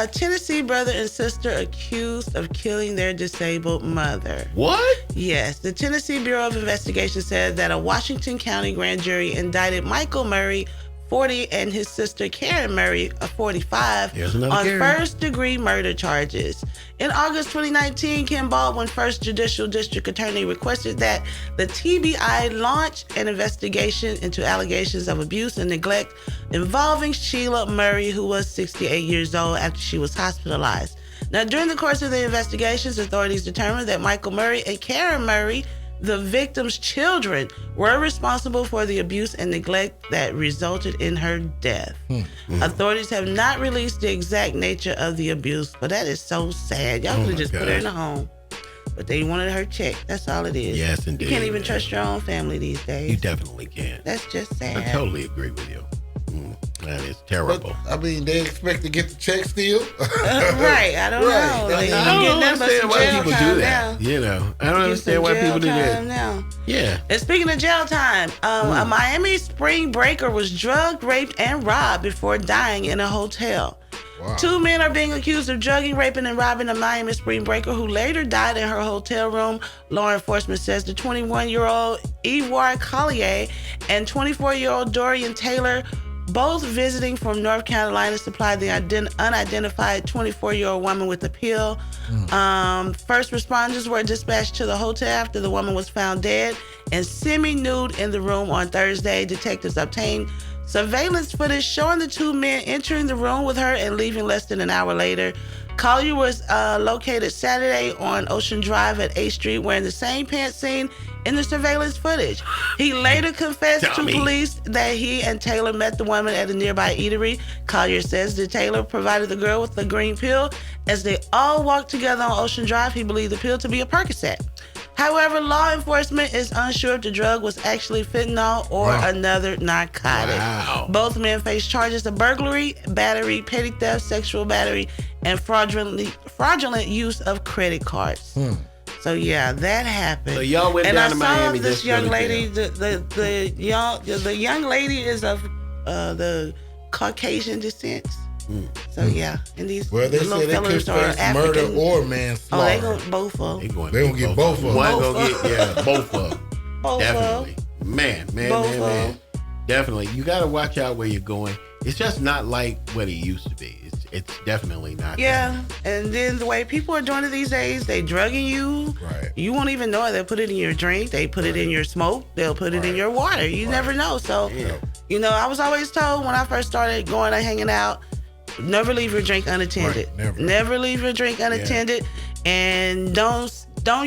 a Tennessee brother and sister accused of killing their disabled mother. What? Yes. The Tennessee Bureau of Investigation said that a Washington County grand jury indicted Michael Murray, 40, and his sister Karen Murray, 45, on first-degree murder charges. In August 2019, Ken Baldwin, first Judicial District Attorney, requested that the TBI launch an investigation into allegations of abuse and neglect involving Sheila Murray, who was 68 years old after she was hospitalized. Now, during the course of the investigations, authorities determined that Michael Murray and Karen Murray, the victim's children, were responsible for the abuse and neglect that resulted in her death. Authorities have not released the exact nature of the abuse, but that is so sad. Y'all could just put her in a home, but they wanted her checked. That's all it is. Yes, indeed. You can't even trust your own family these days. You definitely can. That's just sad. I totally agree with you. That is terrible. But, I mean, they expect to get the check still? Right. I don't know. I don't understand why people do that. You know, I don't understand why people do that. Now. Yeah. And speaking of jail time, a Miami spring breaker was drugged, raped, and robbed before dying in a hotel. Wow. 2 men are being accused of drugging, raping, and robbing a Miami spring breaker who later died in her hotel room. Law enforcement says the 21-year-old Ivoire Collier and 24-year-old Dorian Taylor, both visiting from North Carolina, supplied the unidentified 24-year-old woman with a pill. First responders were dispatched to the hotel after the woman was found dead and semi-nude in the room on Thursday. Detectives obtained surveillance footage showing the 2 men entering the room with her and leaving less than an hour later. Collier was located Saturday on Ocean Drive at 8th Street wearing the same pants seen in the surveillance footage. He later confessed to police that he and Taylor met the woman at a nearby eatery. Collier says that Taylor provided the girl with the green pill. As they all walked together on Ocean Drive, he believed the pill to be a Percocet. However, law enforcement is unsure if the drug was actually fentanyl or another narcotic. Wow. Both men face charges of burglary, battery, petty theft, sexual battery, and fraudulent use of credit cards. So yeah, that happened. So y'all went down to Miami. And I saw this young lady. The young lady is of the Caucasian descent. So yeah, and these they little say they fellas are confess murder African. or manslaughter. Oh, they go both of them. They gonna get both of them. One gonna get both of them. Definitely, man. Definitely, you got to watch out where you're going. It's just not like what it used to be. It's definitely not. Yeah, and then the way people are doing it these days, they drugging you. Right. You won't even know it. They'll put it in your drink. They put it in your smoke. They'll put it in your water. You never know. So, you know, I was always told when I first started going and hanging out, never leave your drink unattended. Right. Never leave your drink unattended, and don't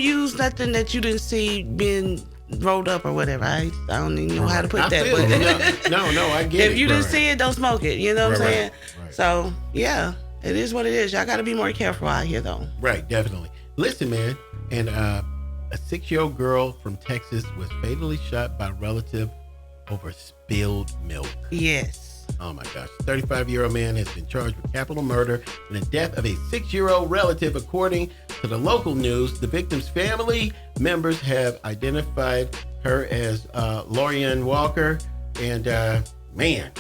use nothing that you didn't see being rolled up or whatever. I don't even know how to put that. But no, I get it. If you didn't see it, don't smoke it. You know what I'm saying? Right. So yeah, it is what it is. Y'all got to be more careful out here, though. Right, definitely. Listen, man, and a 6-year-old girl from Texas was fatally shot by a relative over spilled milk. Yes. Oh my gosh. 35-year-old man has been charged with capital murder in the death of a 6-year-old relative. According to the local news, the victim's family members have identified her as Lorian Walker, and man,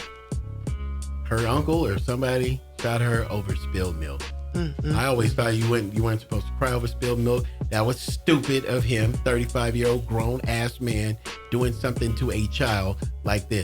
her uncle or somebody shot her over spilled milk. Mm-hmm. I always thought you weren't supposed to cry over spilled milk. That was stupid of him, 35-year-old grown-ass man doing something to a child like this.